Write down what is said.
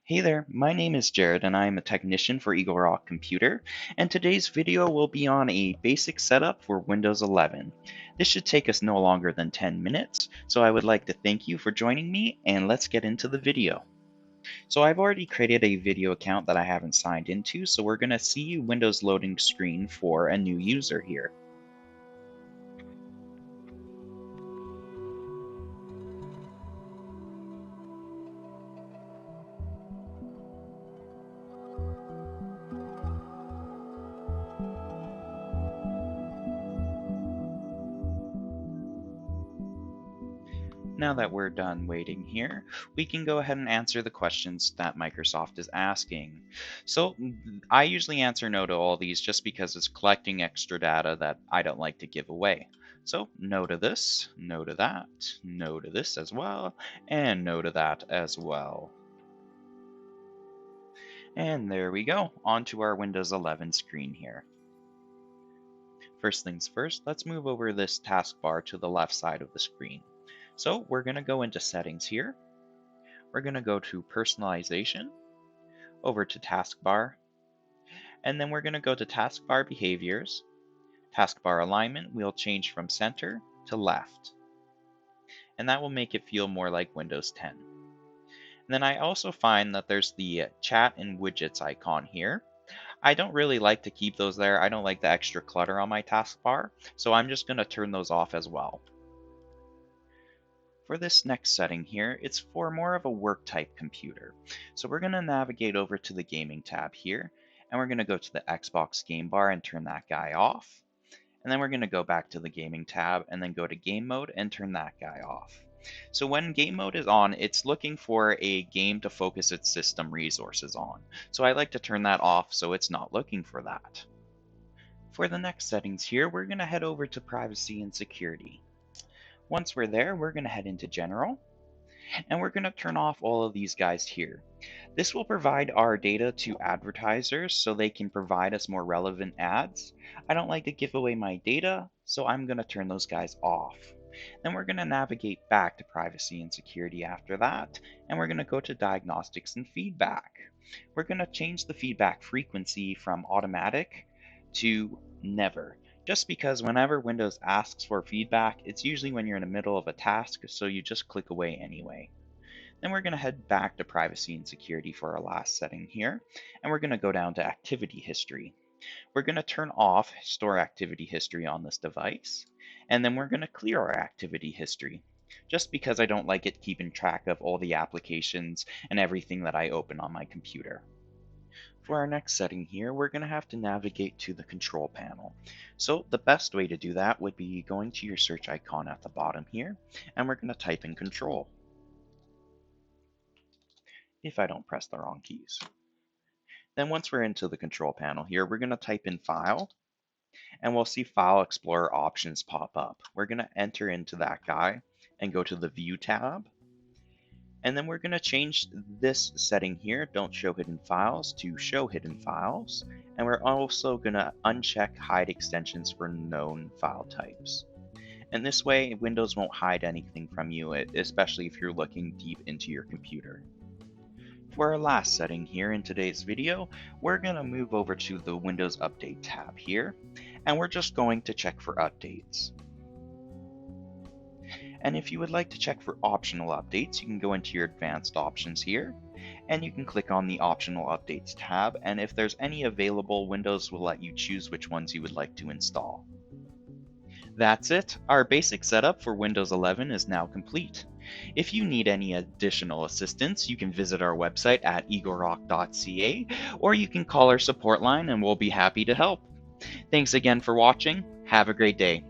Hey there, my name is Jared and I am a technician for Eagle Rock Computer, and today's video will be on a basic setup for Windows 11. This should take us no longer than 10 minutes, so I would like to thank you for joining me and let's get into the video. So I've already created a video account that I haven't signed into, so we're going to see Windows loading screen for a new user here. Now that we're done waiting here, we can go ahead and answer the questions that Microsoft is asking. So I usually answer no to all these just because it's collecting extra data that I don't like to give away. So no to this, no to that, no to this as well, and no to that as well. And there we go, onto our Windows 11 screen here. First things first, let's move over this taskbar to the left side of the screen. So we're going to go into settings here. We're going to go to Personalization, over to Taskbar, and then we're going to go to Taskbar Behaviors. Taskbar Alignment, we'll change from center to left. And that will make it feel more like Windows 10. And then I also find that there's the chat and widgets icon here. I don't really like to keep those there. I don't like the extra clutter on my taskbar, so I'm just going to turn those off as well. For this next setting here, it's for more of a work type computer. So we're going to navigate over to the gaming tab here, and we're going to go to the Xbox game bar and turn that guy off. And then we're going to go back to the gaming tab and then go to game mode and turn that guy off. So when game mode is on, it's looking for a game to focus its system resources on. So I like to turn that off so it's not looking for that. For the next settings here, we're going to head over to privacy and security. Once we're there, we're going to head into general, and we're going to turn off all of these guys here. This will provide our data to advertisers so they can provide us more relevant ads. I don't like to give away my data, so I'm going to turn those guys off. Then we're going to navigate back to privacy and security after that, and we're going to go to diagnostics and feedback. We're going to change the feedback frequency from automatic to never. Just because whenever Windows asks for feedback, it's usually when you're in the middle of a task, so you just click away anyway. Then we're going to head back to privacy and security for our last setting here, and we're going to go down to activity history. We're going to turn off store activity history on this device, and then we're going to clear our activity history, just because I don't like it keeping track of all the applications and everything that I open on my computer. For our next setting here, we're going to have to navigate to the control panel. So the best way to do that would be going to your search icon at the bottom here, and we're going to type in control, if I don't press the wrong keys. Then once we're into the control panel here, we're going to type in File, and we'll see File Explorer options pop up. We're going to enter into that guy and go to the View tab. And then we're going to change this setting here, Don't Show Hidden Files, to Show Hidden Files. And we're also going to uncheck Hide Extensions for known file types. And this way, Windows won't hide anything from you, especially if you're looking deep into your computer. For our last setting here in today's video, we're going to move over to the Windows Update tab here, and we're just going to check for updates. And if you would like to check for optional updates, you can go into your advanced options here, and you can click on the optional updates tab, and if there's any available, Windows will let you choose which ones you would like to install. That's it. Our basic setup for Windows 11 is now complete. If you need any additional assistance, you can visit our website at eaglerock.ca, or you can call our support line and we'll be happy to help. Thanks again for watching. Have a great day.